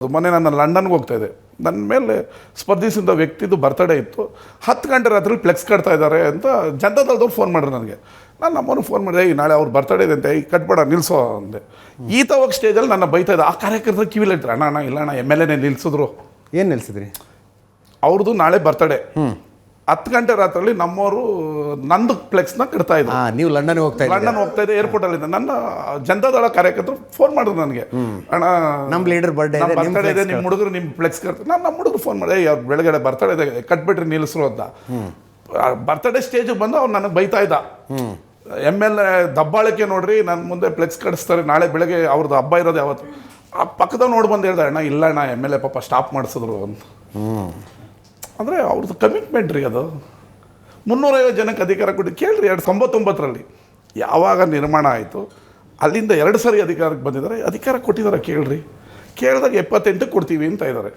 ಮೊನ್ನೆ ನಾನು ಲಂಡನ್ಗೆ ಹೋಗ್ತಾ ಇದ್ದೆ. ನನ್ನ ಮೇಲೆ ಸ್ಪರ್ಧಿಸಿದ ವ್ಯಕ್ತಿದು ಬರ್ತಡೇ ಇತ್ತು. 10 ಗಂಟೆ ರಾತ್ರಿ ಫ್ಲೆಕ್ಸ್ ಕಟ್ತಾ ಇದ್ದಾರೆ ಅಂತ ಜನತಾದಳದವ್ರು ಫೋನ್ ಮಾಡಿದ್ರು ನನಗೆ. ನಾನು ನಮ್ಮನ್ನು ಫೋನ್ ಮಾಡಿದೆ, ಈ ನಾಳೆ ಅವ್ರು ಬರ್ತಡೇ ಇದೆ ಅಂತ, ಈ ಕಟ್ಬೇಡ ನಿಲ್ಲಿಸೋ ಅಂದೆ. ಈತ ಹೋಗಿ ಸ್ಟೇಜಲ್ಲಿ ನನ್ನ ಬೈತಾ ಇದ್ದ. ಆ ಕಾರ್ಯಕರ್ತರ ಕಿವಿಲಿ ಇಟ್ಟರೆ ಅಣ್ಣ ಇಲ್ಲ ಅಣ್ಣ MLA ನಿಲ್ಲಿಸಿದ್ರು. ಏನು ನಿಲ್ಲಿಸಿದ್ರಿ? ಅವ್ರದ್ದು ನಾಳೆ ಬರ್ತಡೇ. 10 ಗಂಟೆ ರಾತ್ರಿ ನಮ್ಮವರು ನಂದು ಫ್ಲೆಕ್ಸ್ನ ಕಟ್ತಾ ಇದ್ರು. ನೀವು ಲಂಡನ್ಗೆ ಹೋಗ್ತಾ ಇದ್ದೀರಿ? ಲಂಡನ್ ಹೋಗ್ತಾ ಇದ್ದೆ, ಏರ್ಪೋರ್ಟಲ್ಲಿದ್ದೆ. ನನ್ನ ಜನತಾದಳ ಕಾರ್ಯಕರ್ತರು ಫೋನ್ ಮಾಡಿದ್ರು ನನಗೆ, ಅಣ್ಣ ನಮ್ಮ ಲೀಡರ್ ಬರ್ಡೇ ಇದೆ, ನಿಮ್ಮ ಹುಡುಗರು ನಿಮ್ಮ ಫ್ಲೆಕ್ಸ್ ಕಟ್ತಾರೆ. ನಮ್ಮ ಹುಡುಗರು ಫೋನ್ ಮಾಡಿ, ಅವ್ರು ಬೆಳಗ್ಗೆ ಬರ್ತಡೇ ಇದೆ ಕಟ್ಬಿಟ್ರಿ ನಿಲ್ಲಿಸ್ರು ಅಂತ. ಬರ್ತಡೇ ಸ್ಟೇಜಿಗೆ ಬಂದು ಅವ್ನು ನನಗೆ ಬೈತಾ ಇದ್ದ. MLA ದಬ್ಬಾಳಿಕೆ ನೋಡ್ರಿ, ನನ್ನ ಮುಂದೆ ಫ್ಲೆಕ್ಸ್ ಕಟ್ಟಿಸ್ತಾರೆ, ನಾಳೆ ಬೆಳಗ್ಗೆ ಅವ್ರದ್ದು ಹಬ್ಬ ಇರೋದು ಯಾವತ್ತು. ಆ ಪಕ್ಕದ ನೋಡಿ ಬಂದು ಹೇಳ್ದೆ, ಅಣ್ಣ ಇಲ್ಲ ಅಣ್ಣ MLA ಪಾಪ ಸ್ಟಾಪ್ ಮಾಡಿಸಿದ್ರು ಅಂತ. ಅಂದರೆ ಅವ್ರದ್ದು ಕಮಿಟ್ಮೆಂಟ್ ರೀ ಅದು. 350 ಜನಕ್ಕೆ ಅಧಿಕಾರ ಕೊಟ್ಟು ಕೇಳ್ರಿ. 1999ರಲ್ಲಿ ಯಾವಾಗ ನಿರ್ಮಾಣ ಆಯಿತು, ಅಲ್ಲಿಂದ 2 ಸರಿ ಅಧಿಕಾರಕ್ಕೆ ಬಂದಿದ್ದಾರೆ. ಅಧಿಕಾರ ಕೊಟ್ಟಿದ್ದಾರೆ ಕೇಳ್ರಿ. ಕೇಳಿದಾಗ 78 ಕೊಡ್ತೀವಿ ಅಂತ ಇದ್ದಾರೆ.